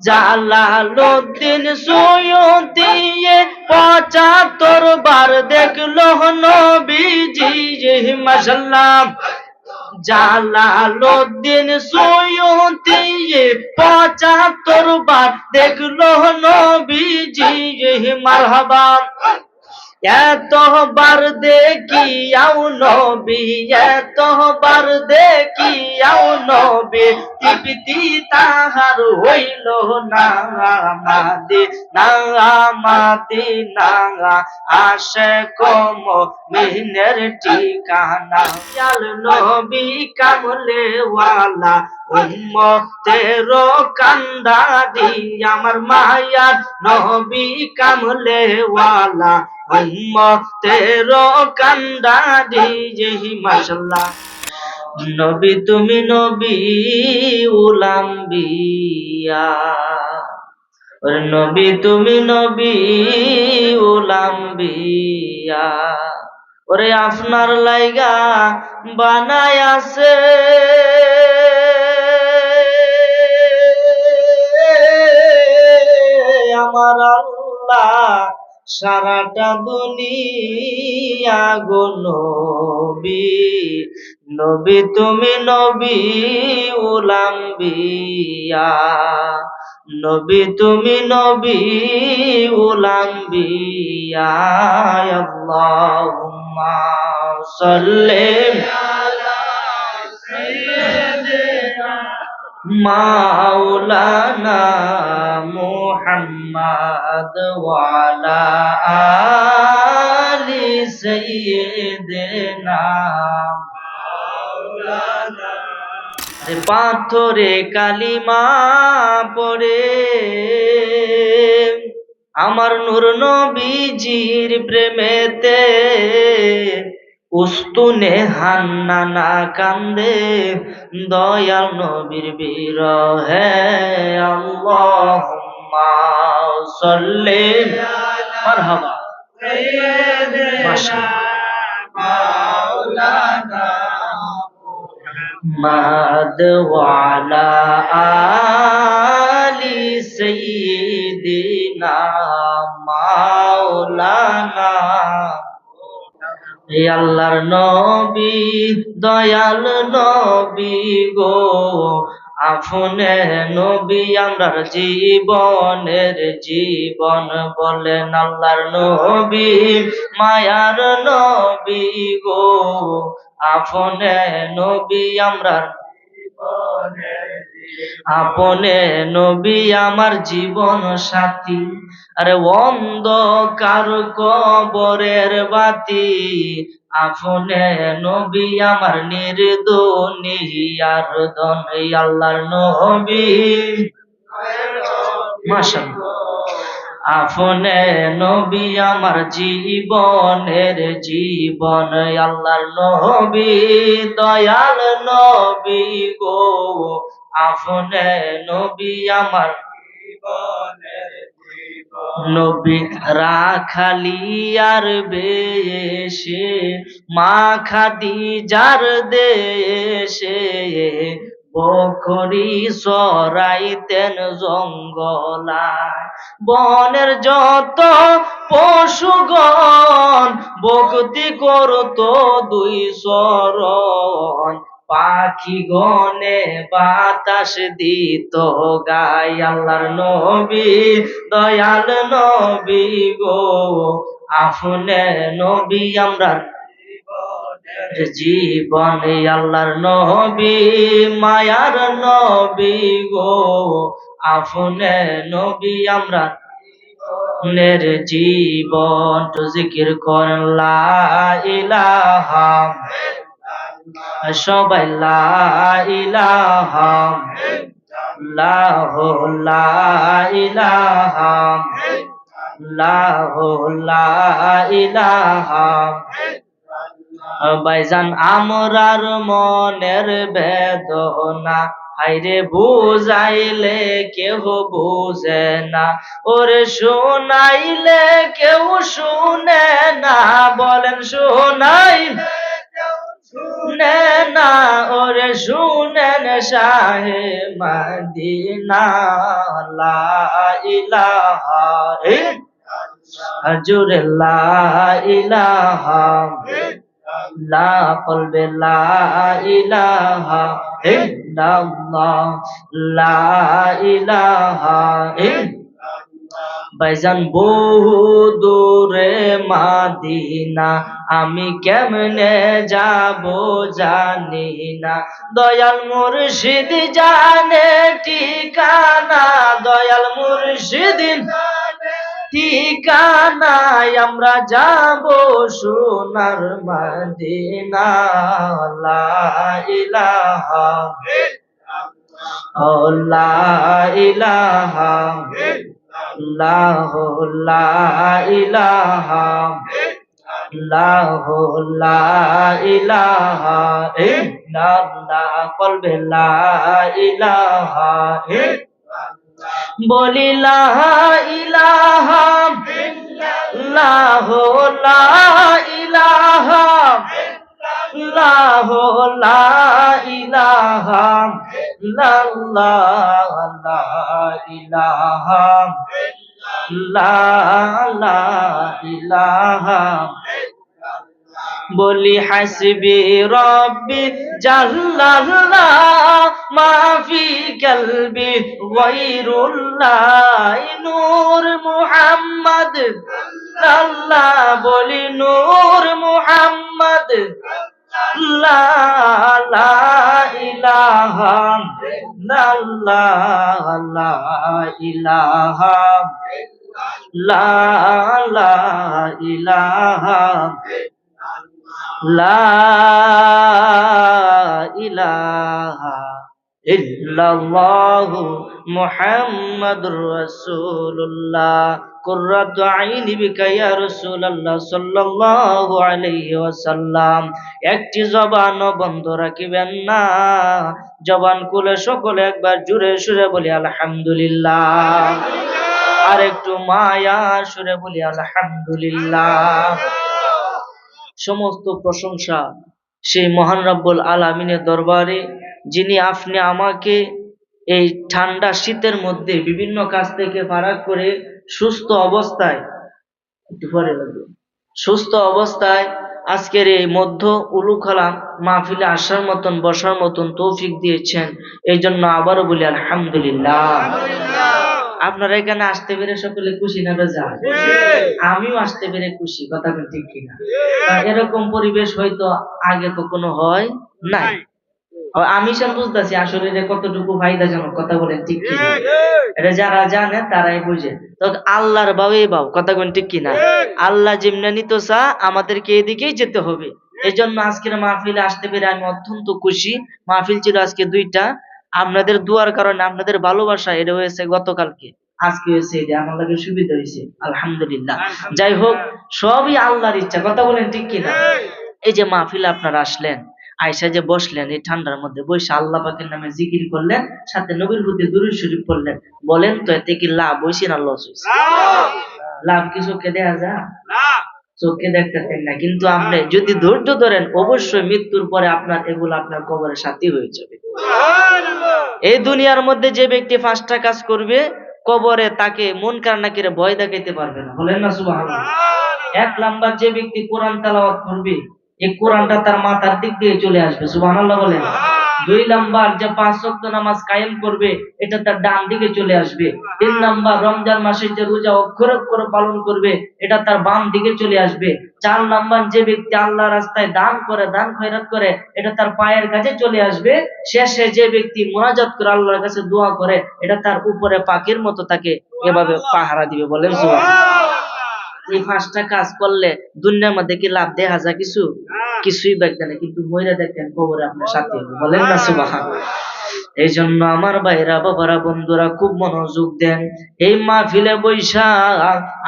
Jalaluddin Suyuti ৭৫ বার দেখলো নবীজি মাশাআল্লাহ। জালালউদ্দিন সুয়ুতি ৭৫ বার দেখলো নবীজি মারহাবা। এতবার দেখিয়াও নবী, এতবার দেখিয়াও নবী, তৃপ্তি তাহার হইল না। মাদিনা মাদিনা আশিক মুমিনের ঠিকানা। দয়াল নবী কামলে ওয়ালা উম্মতের কান্ডারি, আমার মায়ার নবী কামলে ওয়ালা উম্মতের কান্ডারি মাশাআল্লাহ। নবী তুমি নবী উলাম্বিয়া, নবী তুমি নবী উলাম্বিয়া, ওরে আপনার লাইগা বানায় আছে আমার আল্লাহ সারাটা দুনিয়া গো নবী। নবী তুমি নবী উলাম্বিয়া, নবী তুমি নবী উলাম্বিয়া। আল্লাহুম্মা সাল্লি আলা সাইয়্যিদিনা মাওলানা মুহাম্মদ ওয়া আলা আলি সাইয়্যিদিনা মাওলানা। পাথরে কালিমা পড়ে আমার নূর নবীজির প্রেমেতে উস্তুনে হান্নানা কান্দে দয়াল নবীর বিরহে। আল্লাহুম্মা সাল্লি মারহাবা মাওলানা মুহাম্মদ ওয়া আলা আলি সাইয়্যিদিনা মাওলানা। হে আল্লাহর নবী দয়াল নবী গো, আপনে নবী আমরার জীবনের জীবন বলেন। আল্লাহর নবী মায়ার নবী গো, আপনে নবী আমরার আপনে নবী আমার জীবন সাথী। আরে অন্ধকার কবরের বাতি, আপনে নবী আমার নির্দুনিয়ার ধন। আল্লাহর নবী মাশাআল্লাহ, আপনে নবী আমার জীবনের জীবন। আল্লাহর নবী দয়াল নবী গো, আপনে নবী আমার জীবনের জীবন। নবী রাখালিয়ার বেশে মা খাদিজার দেশে বকরি চরাইতেন জঙ্গলায়। বনের যত পশুগণ ভক্তি করত দুই চরণ, পাখি গনে বাতাস দিত গায়। আল্লাহর নবী দয়াল নবী গো, আপনে নবী আমরা জীবন। আল্লাহর নবী মায়ার নবী গো, আপনে নবী আমরা নের জীবন। তো জিকির করেন লা ইলাহা, সবাই লা ইলাহা লাহু লা ইলাহা লাহু লা ইলাহা। ভাইজান আমরার মনের বেদনা হাইরে বুঝাইলে কেহ বুঝে না, ওরে শোনাইলে কেউ শুনে না। বলেন শোনাইলে না ওরে শুনেন শাহে মদিনা লা ইলাহা হজুরে লা ইলাহা লা কলবে লা ইলাহা ইল্লাল্লাহ লা ইলাহা ভাইজান বহু দূরে মাদিনা আমি কেমনে যাব জানি না দয়াল মুর্শিদ জানে ঠিকানা দয়াল মুর্শিদ ঠিকানায় আমরা যাব সোনার মদিনা লা ইলাহা ও লা ইলাহা লাহু লা ইলাহা লাহু লা ইলাহা ইল্লাল্লাহ কলবে লা ইলাহা বলি লা ইলাহা লাহু লা ইলাহা লাহু লা ইলাহা ইল্লাল্লাহ লা ইলাহা লা ইলাহা বলি হাসবি রব্বি জাল্লাল্লাহ মা ফি কলবি গায়রুল্লাহ নূর মুহাম্মদ আল্লাহ বলি নূর মুহাম্মদ লা ইলাহা ইল্লাল্লাহ লা ইলাহা লা ইলাহা লা ইলাহা ইল্লাল্লাহু মুহাম্মাদুর রাসূলুল্লাহ কুররাতু আইনি বিকা ইয়া রাসূলুল্লাহ সাল্লাল্লাহু আলাইহি ওয়াসাল্লাম একটি জবানও বন্ধ রাখিবেন না জবান খুলে সকলে একবার জোরে সুরে বলি আলহামদুলিল্লাহ আর একটু মায়া সুরে বলি আলহামদুলিল্লাহ সমস্ত প্রশংসা সেই মহান রব্বুল আলামিনের দরবারে যিনি আপনি আমাকে এই ঠান্ডা শীতের মধ্যে বিভিন্ন কাজ থেকে ফারাক করে সুস্থ অবস্থায় সুস্থ অবস্থায় আজকের এই মধ্য উলুখলা মাহফিলে আসার মতন বসার মতন তৌফিক দিয়েছেন এই জন্য আবারও বলি আলহামদুলিল্লাহ আপনারা এখানে আসতে পেরে সকলে খুশি না বেজা আমিও আসতে পেরে খুশি কথা ঠিক কিনা এরকম পরিবেশ হয়তো আগে কখনো হয় নাই আমি সব বুঝতেছি আসলে কতটুকু ফায়দাজনক কথা বলেন ঠিক কিনা এটা যারা জানে তারাই বুঝে তো আল্লাহর বাবাই বাব কথা বলেন ঠিক কিনা আল্লাহ যেমনি নিত চা আমাদেরকে এদিকেই যেতে হবে এই জন্য আজকের মাহফিলে আসতে পেরে আমি অত্যন্ত খুশি মাহফিল ছিল আজকে দুইটা আপনাদের দুয়ার কারণে আপনাদের ভালোবাসা এটা হয়েছে গতকালকে আজকে হয়েছে এটা আমার লাগে সুবিধা হয়েছে আলহামদুলিল্লাহ যাই হোক সবই আল্লাহর ইচ্ছা কথা বলেন ঠিক কিনা এই যে মাহফিলে আপনারা আসলেন আয়সা যে বসলেন এই ঠান্ডার মধ্যে বসে আল্লাহ পাকের নামে জিকির করলেন সাথে নবীর প্রতি দুরূদ শরীফ পড়লেন বলেন তো এতে কি লাভ হইছে না লস হইছে লাভ কি চোখে দেখা যায় না চোখে দেখতেছেন না কিন্তু আপনি যদি ধৈর্য ধরেন অবশ্যই মৃত্যুর পরে আপনার এগুলো আপনার কবরের সাথী হয়ে যাবে এই দুনিয়ার মধ্যে যে ব্যক্তি 5টা কাজ করবে কবরে তাকে মুনকার নাকিরে ভয় দেখাইতে পারবে না বলেন না সুবহানাল্লাহ 1 নাম্বার যে ব্যক্তি কোরআন তেলাওয়াত করবে এই কোরআনটা তার মাথার দিক দিয়ে চলে আসবে সুবহানাল্লাহ বলেন 2 নাম্বার যে 5 ওয়াক্ত নামাজ কায়েম করবে এটা তার ডান দিকে চলে আসবে 3 নাম্বার রমজান মাসের যে রোজা অক্ষরে অক্ষরে পালন করবে এটা তার বাম দিকে চলে আসবে 4 নাম্বার যে ব্যক্তি আল্লাহর রাস্তায় দান করে দান খয়রাত করে এটা তার পায়ের কাছে চলে আসবে শেষে যে ব্যক্তি মুনাজাত করে আল্লাহর কাছে দোয়া করে এটা তার উপরে পাখির মতো তাকে এভাবে পাহারা দিবে বলেন সুবহানাল্লাহ এই 5টা কাজ করলে দুনিয়ার মধ্যে কি লাভ দেখা যায় কিছুই দেখবে না কিন্তু মইরা দেখেন কবরে আপনার সাথে বলেন না সুবহানাল্লাহ এই জন্য আমার ভাইরা বাবারা বন্ধুরা খুব মনোযোগ দেন। এই মাহফিলে বৈশা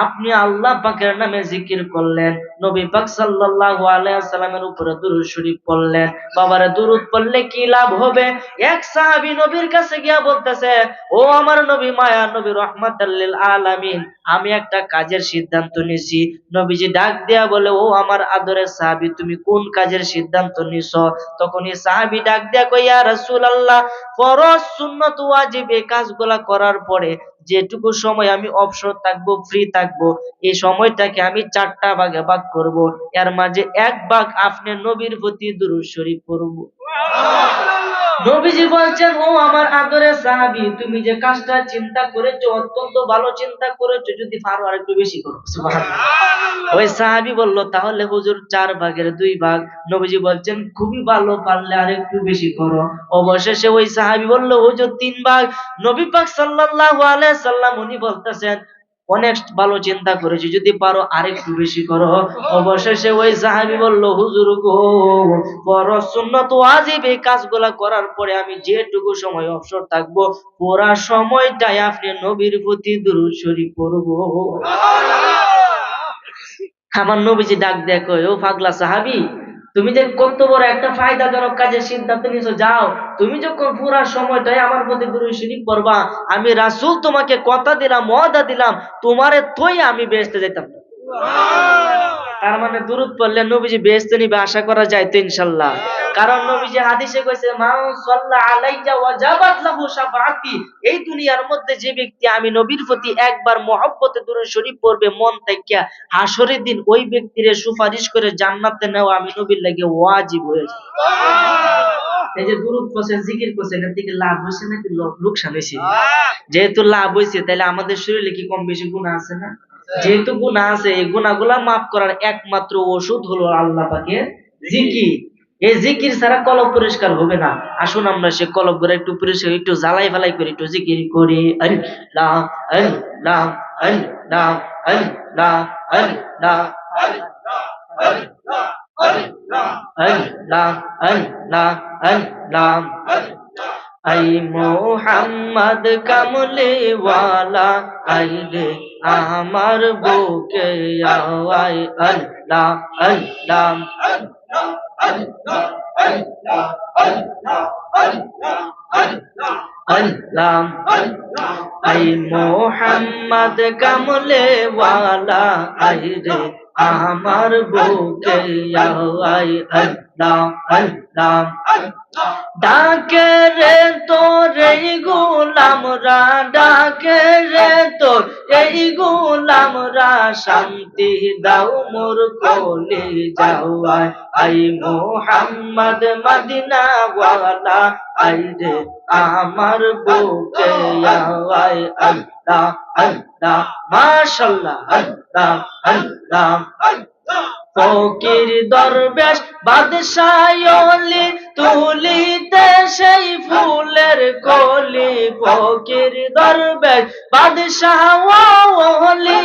আপনি আল্লাহ পাকের নামে জিকির করলেন, নবী পাক সাল্লাল্লাহু আলাইহি ওয়াসাল্লামের উপরে দুরূদ শরীফ পড়লেন। বাবারে দুরূদ পড়লে কি লাভ হবে? এক সাহাবী নবীর কাছে গিয়া বলতেছে, ও আমার নবী, মায়া নবী, রাহমাতাল লিল আলামিন, আমি একটা কাজের সিদ্ধান্ত নিছি। নবীজি ডাক দেয়া বলে, ও আমার আদরের সাহাবী, তুমি কোন কাজের সিদ্ধান্ত নিছো? তখন এই সাহাবী ডাক দেয়া কই, ইয়া রাসূলুল্লাহ, ফরজ সুন্নত ওয়াজিব এই কাজগুলা করার পরে যেটুকু সময় আমি অবসর থাকবো, ফ্রি থাকবো, এই সময়টাকে আমি 4টা ভাগে ভাগ করব। এর মাঝে এক ভাগ আপনি নবীর প্রতি দুরূদ শরীফ পড়ব। নবীজি বলছেন, ও আমার আদরের সাহাবী, তুমি যে কাজটা চিন্তা করেছো অত্যন্ত ভালো চিন্তা করেছো, যদি পারো আর একটু বেশি করো। সুবহানাল্লাহ। ওই সাহাবী বলল, তাহলে হুজুর 4 ভাগের 2 ভাগ। নবীজি বলছেন, খুবই ভালো, পারলে আর একটু বেশি করো। অবশেষে ওই সাহাবী বলল, হুজুর 3 ভাগ। নবী পাক সাল্লাল্লাহু আলাইহি সাল্লাম উনি বলতেছেন, অনেক ভালো চিন্তা করেছি, যদি পারো আরেকটু বেশি করো। অবশেষে ওই সাহাবী বলল, হুজুর গো, ফরজ সুন্নত ওয়াজিব এই কাজগুলা করার পরে আমি যেটুকু সময় অবসর থাকবো, পুরা সময়টাই আপনি নবীর প্রতি দুরূদ শরীফ পড়বো। আমার নবীজি ডাক দেয় কই, ও পাগলা সাহাবী, তুমি যে কত বড় একটা ফায়দাজনক কাজের সিদ্ধান্ত নিয়েছো, যাও, তুমি যখন পুরা সময়টাই আমার প্রতি দুরূদ শরীফ পড়বা, আমি রাসূল তোমাকে কথা দিলাম, ওয়াদা দিলাম, তোমারে তোই আমি বেহেশতে যেতাম না। তার মানে দুরূদ পড়লে নবীজি বেহেশতে নিবে, আশা করা যায় তো ইনশাআল্লাহ। কারণ নবীজি হাদিসে কইছে, মান সাল্লা আলাইয়া ওয়াজাবাত লাহু শাফাআতি, এই দুনিয়ার মধ্যে যে ব্যক্তি আমি নবীর প্রতি একবার মহব্বতে দুরূদ শরীফ পড়বে মন থেকে, হাসরের দিন ওই ব্যক্তিরে সুপারিশ করে জান্নাতে নেওয়া আমি নবীর লাগে ওয়াজিব হয়ে যায়। এই যে দুরূদ পড়ছেন, জিকির করছেন, এর থেকে লাভ হইছে নাকি লোকসান হইছে? যেহেতু লাভ হইছে, তাহলে আমাদের শরীরে কি কম বেশি গুনাহ আছে না? যেহেতু গুনাহ আছে, এই গুনাহগুলা মাফ করার একমাত্র ওষুধ হলো আল্লাহ পাকের জিকির। এই জিকির ছাড়া কলব পরিষ্কার হবে না। আসুন আমরা সে কলবগুলো একটু পরিষ্কার, একটু জ্বালাই ফালাই করি, একটু জিকির করি। আল্লাহ আল্লাহ আল্লাহ আল্লাহ আল্লাহ আল্লাহ আল্লাহ আল্লাহ। আই মোহাম্মদ কামলে ওয়ালা, আইলে আমার বুকে away, Allah Allah Allah. I Mohammad কামলে ওয়ালা, আইলে আমার বুকে আওয়াই, আল্লাহ আল্লাহ। ডাকে রে তোর এই গোলামরা, ডাকে রে তোর এই গোলামরা, শান্তি দাও মোর কোলে যাওয়াই, আই মোহাম্মদ মদিনা ওয়ালা, আই রে আমার বুকে আওয়াই, আল্লাহ আল্লাহ। মাশাআল্লাহ, আল্লাহ আল্লাহ। ফকির দরবেশ বাদশাহ ওলি, তুলিতে সেই ফুলের কলি, ফকির দরবেশ বাদশাহ ওলি,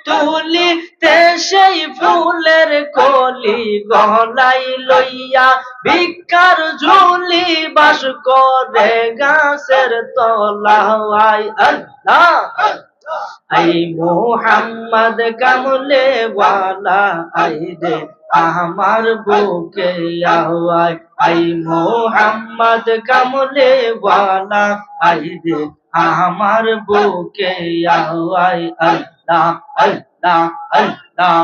তুলিতে সেই ফুলের কলি, গলাই লইয়া ভিক্ষার ঝুলি, বাস করে গাছের তলায়, আল্লাহ। আই মোহাম্মদ কামলে ওয়ালা, আই রে আমার বুকে আওয়াই, আই মোহাম্মদ কামলে ওয়ালা, আই রে আমার বুকে আওয়াই, আল্লাহ আল্লাহ আল্লাহ।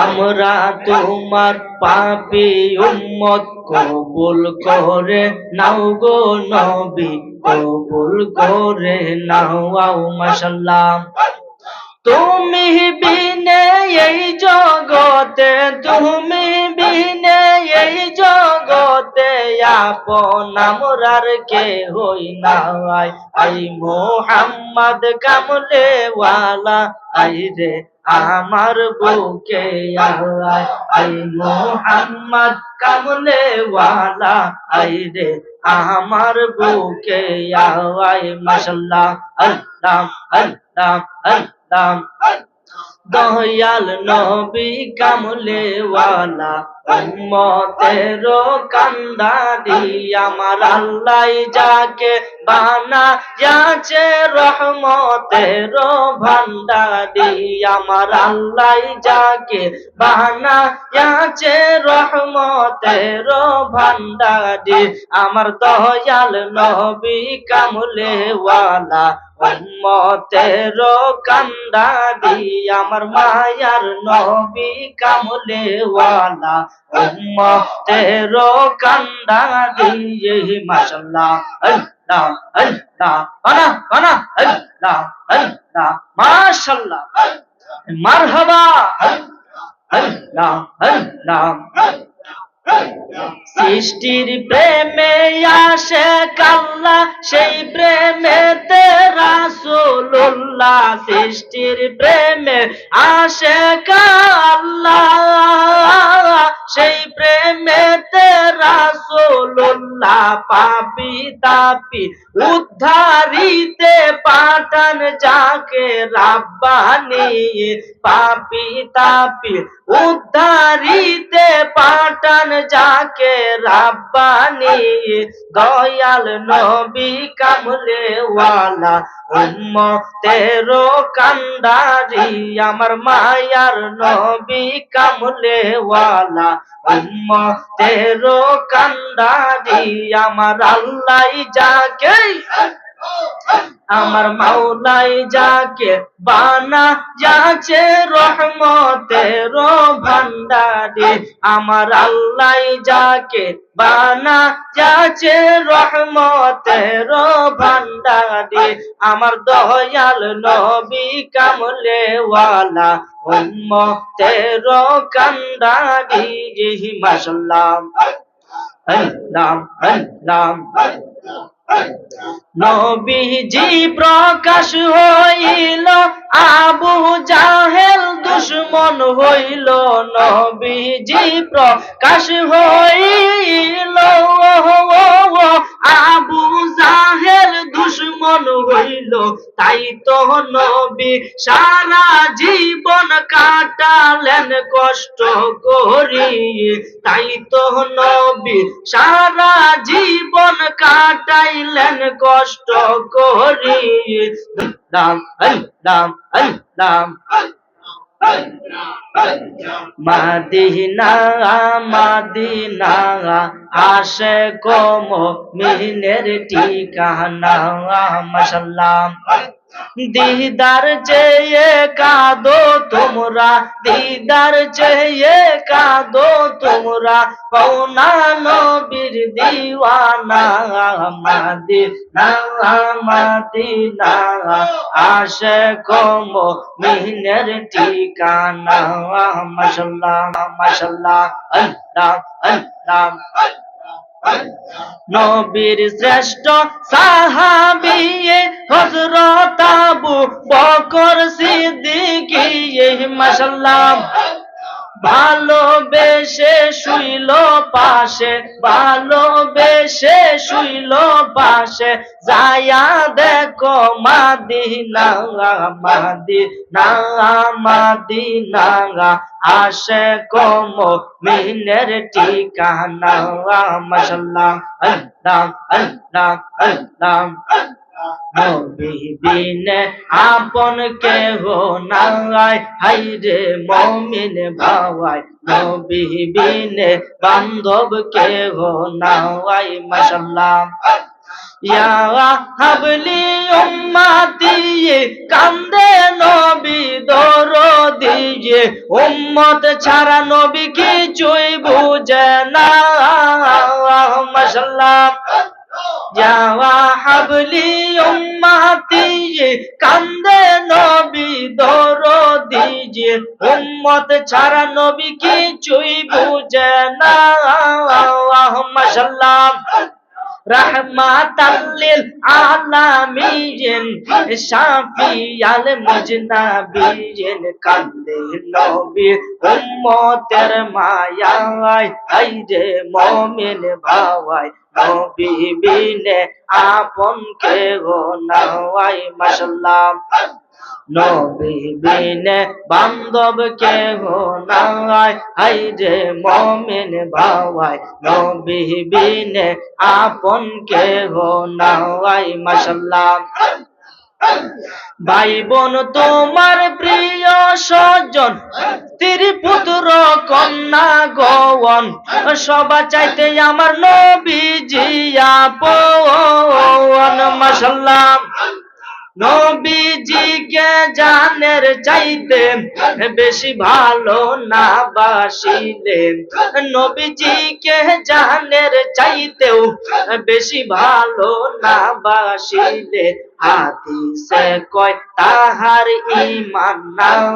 আমরা তোমার পাপী উম্মত, কবুল করে নাও গো নবী, কবুল করে নাও। মাশাআল্লাহ। তুমি বিনে এই জগতে, তুমি বিনে এই জগতে, আপন আমরার কে হই না। আই মোহাম্মদ কামলে ওয়ালা, আই রে আমার বুকে আওয়াই, আই মোহাম্মদ কামলে ওয়ালা, আই রে আমার বুকে আওয়াই। মাশাআল্লাহ, আল্লাহ আল্লাহ আল্লাহ। দয়াল নবী কামলে ওয়ালা উম্মতের কান্দারি আমার আল্লাহ যাকে বানায়াছে রহমতের ভান্ডারি আমার আল্লাহ যাকে বানায়াছে রহমতের ভান্ডারি আমার দয়াল নবী কামলে ওয়ালা উম্মতের কান্দারি আমার মায়ার নবী কামলে ওয়ালা উম্মতের কান্দারি মাশাআল্লাহ আল্লাহ আল্লাহ আনা আনা আল্লাহ আল্লাহ মাশাআল্লাহ মারহাবা আল্লাহ আল্লাহ সৃষ্টির প্রেমে আসে কাল্লা সেই প্রেমেতে রাসূলুল্লাহ সৃষ্টির প্রেমে আসে কাল্লা সেই প্রেমেতে রাসূলুল্লাহ পাপী তাপী উদ্ধারিতে পাঠান যাকে রাব্বানি পাপী তাপী উদ্ধারিতে পাঠান যাকে রাব্বানি দয়াল নবী কামলে ওয়ালা উম্মতের কান্দারি আমার মায়ার নবী কামলে ওয়ালা উম্মতের কান্দারি আমার আল্লাহ যাকে আমার মাওলাই যাকে বানায়াছে রহমতের ভান্ডারি আমার আল্লাহ যাকে বানায়াছে রহমতের ভান্ডারি আমার দয়াল নবী কামলে ওয়ালা উম্মতের কান্দারি মাশাআল্লাহ আল্লাহ আল্লাহ নবীজি প্রকাশ হইল আবু জাহেল দুশমন হইল নবীজি প্রকাশ হইল আবু জাহেল দুশমন হইল তাই তো নবী সারা জীবন কাটালেন কষ্ট করি তাই তো নবী সারা জীবন কাটাইলেন কষ্ট করি দাম দাম দাম মাদিনা মাদিনা আসে কম মিনের ঠিকানা মাশাআল্লাহ দিদার চেয়ে কাঁদো তোমরা দিদার চেয়ে কাঁদো তোমরা পাওনা নবীর দিওয়ানা মাদিনা মাদিনা আসে কম মিনের ঠিকানা মাশাআল্লাহ মাশাআল্লাহ আল্লাহ আল্লাহ নবীর শ্রেষ্ঠ সাহাবী হযরত আবু বকর সিদ্দিক মাশাআল্লাহ ভালোবেসে শুইল পাশে ভালোবেসে শুইল পাশে যায়া দেখো মাদিনা মাদিনা মাদিনা আসে কম মিনের ঠিকানা মাশাআল্লাহ আল্লাহ আল্লাহ আল্লাহ নবী বিনে আপন কেহ নাই হায়রে মুমিন ভাই নবী বিনে বান্ধব কেহ নাই মাশাআল্লাহ ইয়া হাবলি উম্মতি কান্দে নবী দরদি উম্মত ছাড়া নবী কিছুই বুঝে না মাশাআল্লাহ যাওয়া হাবলি উম্মতি কান্দে নবী দরদি উম্মত ছাড়া নবী কিছুই বুঝে না মাশাআল্লাহ রাহমাতাল লিল আলামিন শাফিয়াল মুজনাবিন কান্দে নবী উম্মতের মায়ায় হায়রে মুমিন ভাই নবী বিনে আপন কেহ নাই মাশাআল্লাহ নবী বিনে বান্ধব কেহ নাই, হাই রে মুমিন ভাই নবী বিনে আপন কেহ নাই। মাশাআল্লাহ। ভাই বোন তোমার প্রিয় স্বজন, স্ত্রী পুত্র কন্যা গৌন, সবার চাইতে আমার নবীজি আপন। মাশাআল্লাহ। নবীজিকে জানের চাইতে বেশি ভালো না বাসিলে, নবীজিকে জানের চাইতেও বেশি ভালো না বাসিলে, হাদিসে কয় তাহার ঈমান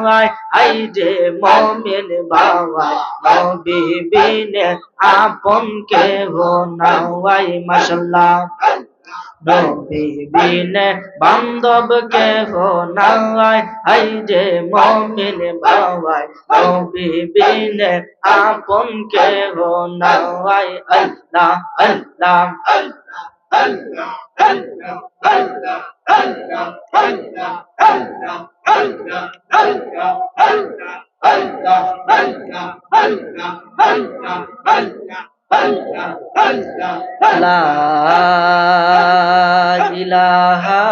নাই, আই যে মুমিন ভাই নবী বিনে আপন কেহ নাই। মাশাআল্লাহ। নবী বিনে বান্ধব কেহ নাই, হাই যে মুমিন ভাই নবী বিনে আপন কেহ নাই। আল্লাহ আল্লাহ আল্লাহ আল্লাহ আল্লাহ আল্লাহ আল্লাহ আল্লাহ আল্লাহ আল্লাহ আল্লাহ আল্লাহ আল্লাহ আল্লাহ আল্লাহ আল্লাহ আল্লাহ আল্লাহ লা ইলাহা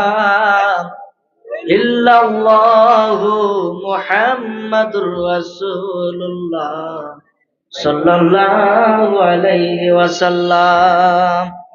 ইল্লাল্লাহু মুহাম্মাদুর রাসূলুল্লাহ সাল্লাল্লাহু আলাইহি ওয়াসাল্লাম।